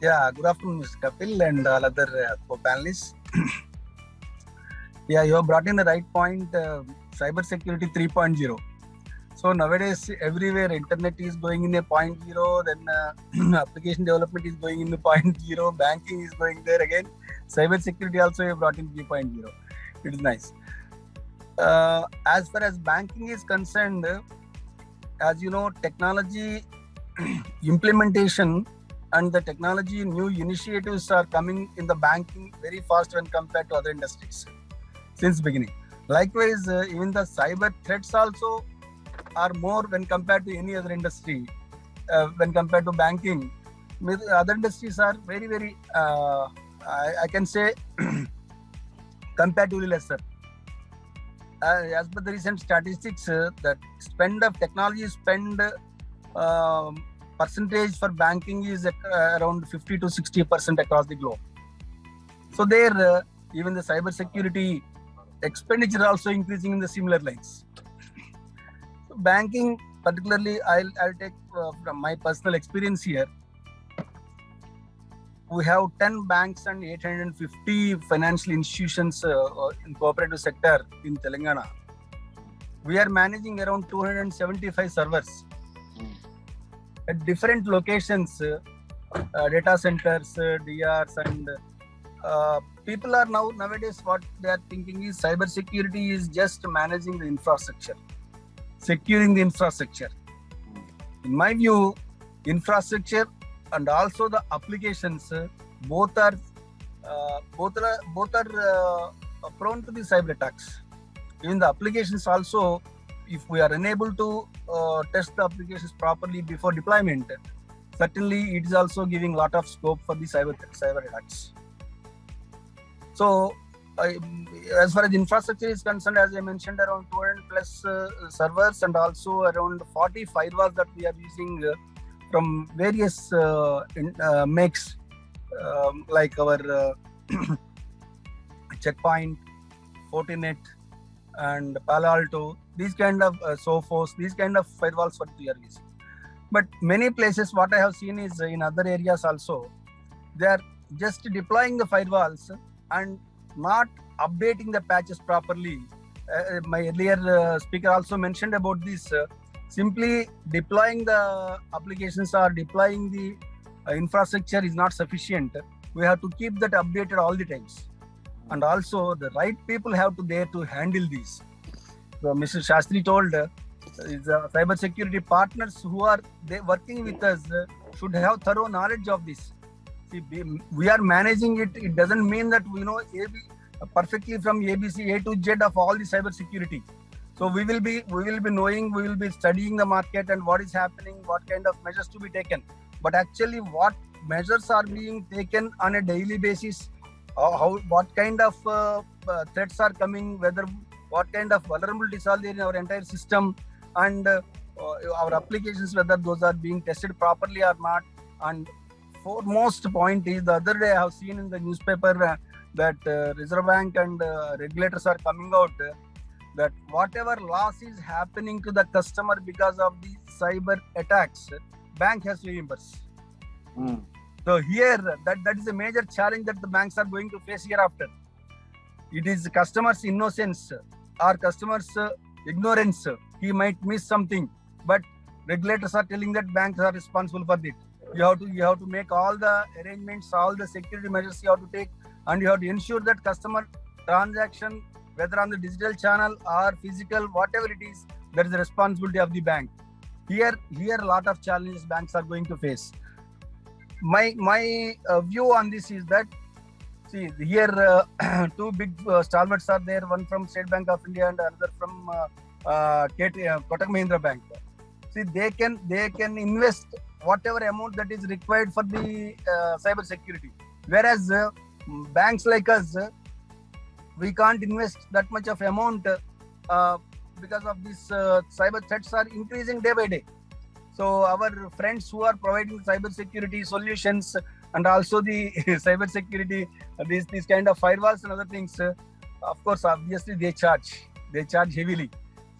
Yeah, good afternoon, Mr. Kapil and all other co-panelists. Yeah, you have brought in the right point, cyber security 3.0. So nowadays, everywhere internet is going in a 0.0, then application development is going in the 0.0, banking is going there again. Cyber security also you have brought in 3.0. It is nice. As far as banking is concerned, as you know, technology implementation and the technology new initiatives are coming in the banking very fast when compared to other industries since beginning. Likewise, even the cyber threats also are more when compared to any other industry. When compared to banking, other industries are very I can say comparatively lesser. As per the recent statistics, that spend of technology spend percentage for banking is around 50 to 60% across the globe. So there, even the cyber security expenditure also increasing in the similar lines. So banking, particularly, I'll take from my personal experience here. We have 10 banks and 850 financial institutions in cooperative sector in Telangana. We are managing around 275 servers at different locations, data centers, DRs, and people are nowadays what they are thinking is cyber security is just managing the infrastructure, securing the infrastructure. In my view, infrastructure and also the applications both are prone to the cyber attacks. Even the applications also, if we are unable to test the applications properly before deployment, certainly it is also giving a lot of scope for the cyber attacks. So, as far as infrastructure is concerned, as I mentioned, around 200 plus servers and also around 40 firewalls that we are using from various makes, like our Checkpoint, Fortinet, and Palo Alto, these kind of Sophos, these kind of firewalls what we are using. But many places, what I have seen is in other areas also, they are just deploying the firewalls and not updating the patches properly. My earlier speaker also mentioned about this. Simply deploying the applications or deploying the infrastructure is not sufficient. We have to keep that updated all the times. And also the right people have to there to handle these. So Mr. Shastri told cyber security partners who are working with us should have thorough knowledge of this. See, we are managing it. It doesn't mean that we know perfectly from ABC A to Z of all the cyber security. So we will be knowing, we will be studying the market and what is happening, what kind of measures to be taken. But actually, what measures are being taken on a daily basis? What kind of threats are coming? What kind of vulnerabilities are there in our entire system, and our applications, whether those are being tested properly or not. And foremost point is, the other day I have seen in the newspaper that Reserve Bank and regulators are coming out that whatever loss is happening to the customer because of the cyber attacks, bank has to reimburse. So here, that is a major challenge that the banks are going to face hereafter. It is customers' innocence or customers' ignorance. He might miss something, but regulators are telling that banks are responsible for it. You have to make all the arrangements, all the security measures you have to take, and you have to ensure that customer transaction, whether on the digital channel or physical, whatever it is, that is the responsibility of the bank. Here a lot of challenges banks are going to face. My view on this is that, see, here two big stalwarts are there, one from State Bank of India and another from Kotak Mahindra Bank. See, they can invest whatever amount that is required for the cyber security, whereas banks like us, we can't invest that much of amount because of this cyber threats are increasing day by day. So our friends who are providing cyber security solutions and also the cyber security, these kind of firewalls and other things, of course, obviously they charge heavily.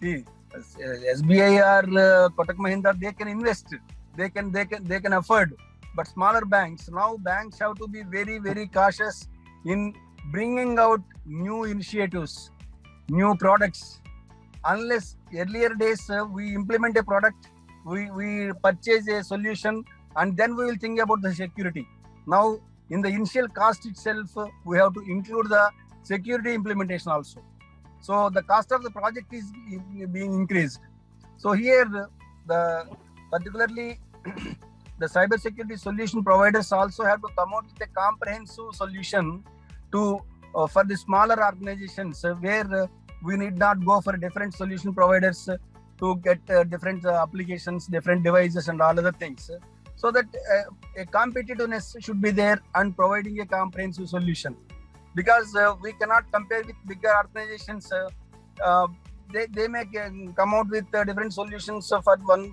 See, SBI or Kotak Mahindra, they can invest, they can afford. But smaller banks, now banks have to be very, very cautious in bringing out new initiatives, new products. Unless earlier days we implement a product, we purchase a solution, and then we will think about the security. Now, in the initial cost itself, we have to include the security implementation also. So the cost of the project is being increased. So here, the particularly the cybersecurity solution providers also have to come out with a comprehensive solution to for the smaller organizations where we need not go for different solution providers to get different applications, different devices, and all other things. So that a competitiveness should be there and providing a comprehensive solution. Because we cannot compare with bigger organizations. They may come out with different solutions for one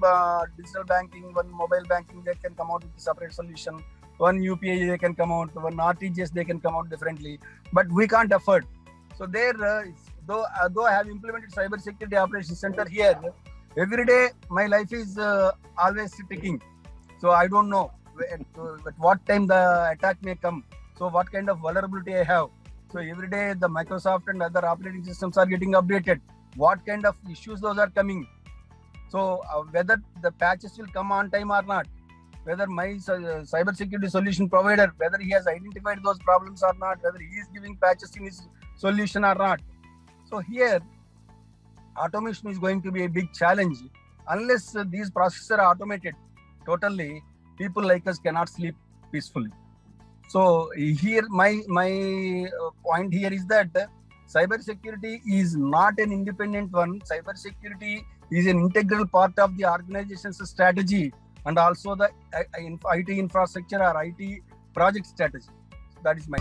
digital banking, one mobile banking. They can come out with a separate solution. One UPI they can come out, one RTGS they can come out differently. But we can't afford. So there, though I have implemented cybersecurity operations center here, every day my life is always ticking. So I don't know at what time the attack may come. So what kind of vulnerability I have. So every day the Microsoft and other operating systems are getting updated. What kind of issues those are coming. So whether the patches will come on time or not, whether my cybersecurity solution provider, whether he has identified those problems or not, whether he is giving patches in his solution or not. So here, automation is going to be a big challenge. Unless these processes are automated totally, people like us cannot sleep peacefully. So here, my point here is that cybersecurity is not an independent one. Cybersecurity is an integral part of the organization's strategy and also the IT infrastructure or IT project strategy. That is my